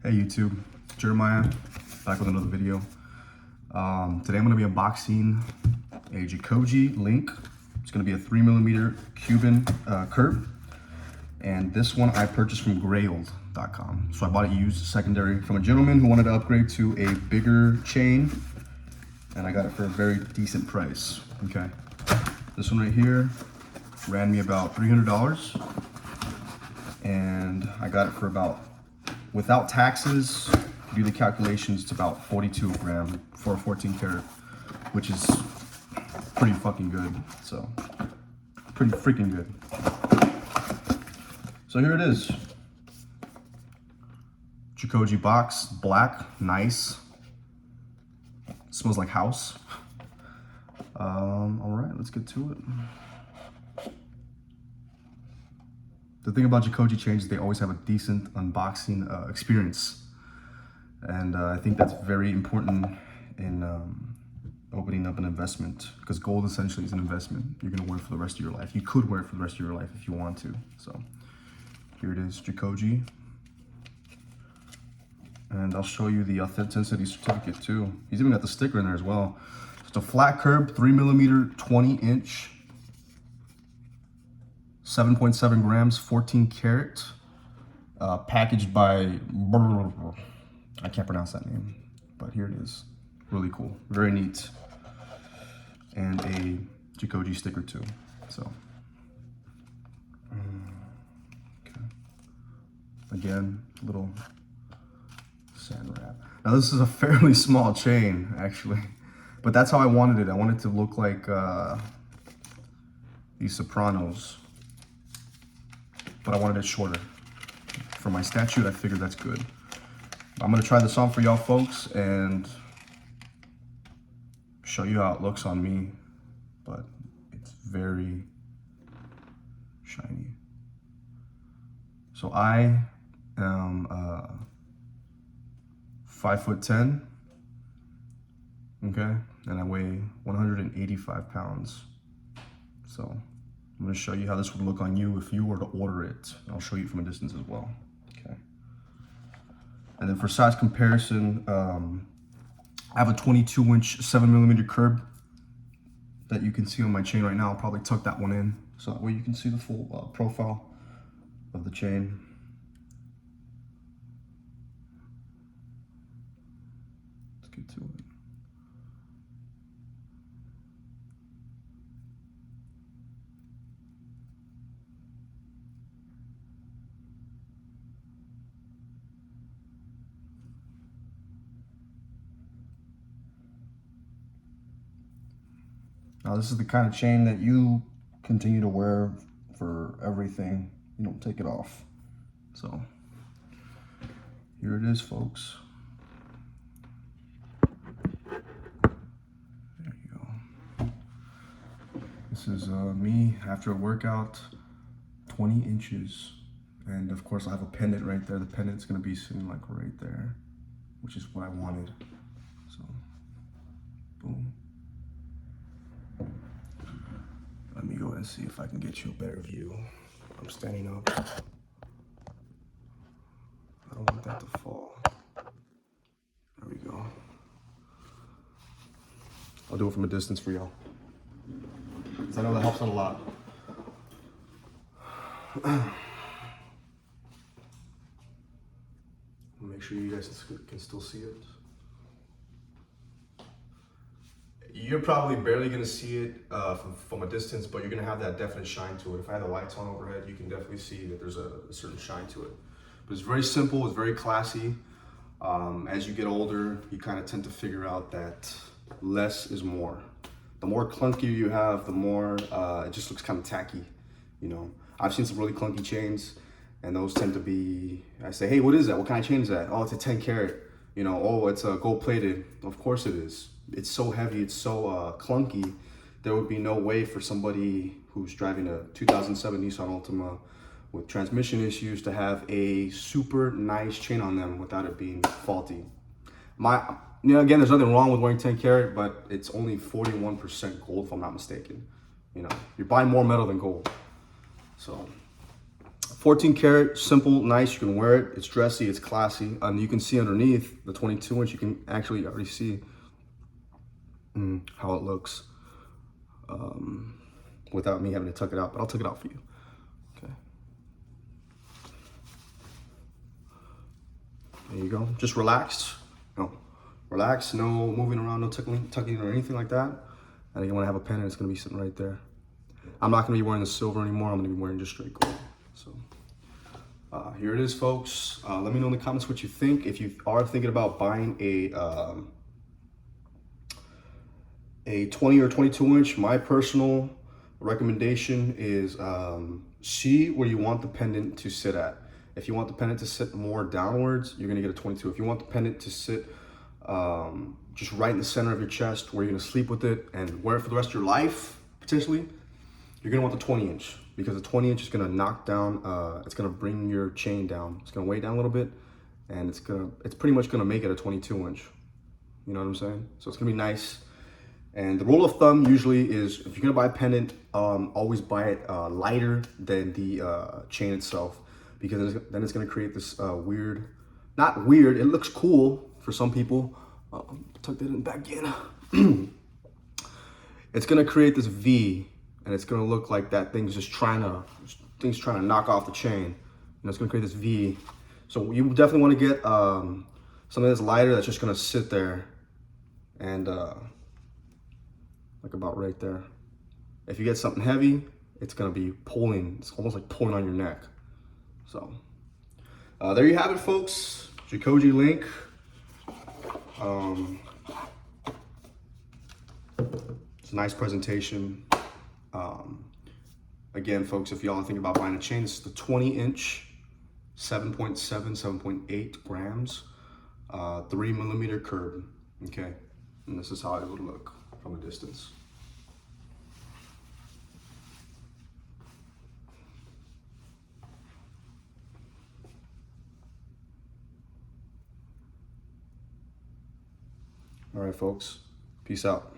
Hey YouTube, Jeremiah, back with another video. Today I'm going to be unboxing a Jacoje Link. It's going to be a 3mm Cuban curb. And this one I purchased from grailed.com. So I bought it used secondary from a gentleman who wanted to upgrade to a bigger chain. And I got it for a very decent price, okay? This one right here ran me about $300. And I got it for about, without taxes, do the calculations, it's about 42 a gram for a 14 karat, which is pretty fucking good. So, pretty freaking good. So here it is. Jacoje box, black, nice. Smells like house. All right, let's get to it. The thing about Jacoje chains is they always have a decent unboxing experience. And I think that's very important in opening up an investment, because gold essentially is an investment. You're gonna wear it for the rest of your life. You could wear it for the rest of your life if you want to. So here it is, Jacoje. And I'll show you the authenticity certificate too. He's even got the sticker in there as well. It's a flat curb, 3mm, 20-inch, 7.7 grams, 14 karat, packaged by, I can't pronounce that name, but here it is. Really cool, very neat. And a Jacoje sticker too, so. Okay. Again, little sand wrap. Now this is a fairly small chain, actually, but that's how I wanted it. I wanted it to look like these Sopranos, but I wanted it shorter. For my statute, I figured that's good. I'm gonna try this on for y'all folks and show you how it looks on me, but it's very shiny. So I am 5'10", okay? And I weigh 185 pounds. So I'm gonna show you how this would look on you if you were to order it. I'll show you from a distance as well, okay? And then for size comparison, I have a 22-inch 7mm curb that you can see on my chain right now. I'll probably tuck that one in so that way you can see the full profile of the chain. Let's get to it. Now this is the kind of chain that you continue to wear for everything. You don't take it off. So here it is, folks. There you go. This is me after a workout, 20 inches. And of course I have a pendant right there. The pendant's gonna be sitting like right there, which is what I wanted. So, boom. Let me go and see if I can get you a better view. I'm standing up. I don't want that to fall. There we go. I'll do it from a distance for y'all, because I know that helps out a lot. Make sure you guys can still see it. You're probably barely gonna see it from a distance, but you're gonna have that definite shine to it. If I had the lights on overhead, you can definitely see that there's a certain shine to it. But it's very simple, it's very classy. As you get older, you kind of tend to figure out that less is more. The more clunky you have, the more it just looks kind of tacky, you know. I've seen some really clunky chains, and those tend to be, I say, hey, what is that? What kind of chain is that? Oh, it's a 10 karat. You know, oh, it's a gold plated. Of course it is. It's so heavy, it's so clunky, there would be no way for somebody who's driving a 2007 Nissan Altima with transmission issues to have a super nice chain on them without it being faulty. Again, there's nothing wrong with wearing 10 karat, but it's only 41% gold if I'm not mistaken. You know, you're buying more metal than gold. So 14 karat, simple, nice. You can wear it. It's dressy, it's classy. And you can see underneath the 22 inch, you can actually already see how it looks without me having to tuck it out, but I'll tuck it out for you. Okay. There you go. Just relaxed. No, relax. No moving around. No tucking or anything like that. And again, when I have a pendant, it's gonna be sitting right there. I'm not gonna be wearing the silver anymore. I'm gonna be wearing just straight gold. So here it is, folks. Let me know in the comments what you think. If you are thinking about buying a 20 or 22 inch, my personal recommendation is see where you want the pendant to sit at. If you want the pendant to sit more downwards, you're gonna get a 22. If you want the pendant to sit just right in the center of your chest where you're gonna sleep with it and wear it for the rest of your life, potentially, you're gonna want the 20 inch because the 20 inch is gonna knock down, it's gonna bring your chain down. It's gonna weigh down a little bit and it's pretty much gonna make it a 22 inch. You know what I'm saying? So it's gonna be nice. And the rule of thumb usually is if you're gonna buy a pendant, always buy it lighter than the chain itself, because then it's gonna create this weird, not weird, it looks cool for some people. Tuck that in back in. It's gonna create this V, and it's gonna look like that thing's trying to knock off the chain, and it's gonna create this V. So you definitely want to get something that's lighter, that's just gonna sit there and like about right there. If you get something heavy, it's gonna be pulling. It's almost like pulling on your neck. So there you have it, folks. Jacoje link. It's a nice presentation. Again, folks, if y'all are thinking about buying a chain, this is the 20 inch, 7.7, 7.8 grams, 3 millimeter curve. Okay, and this is how it would look from a distance. All right, folks, peace out.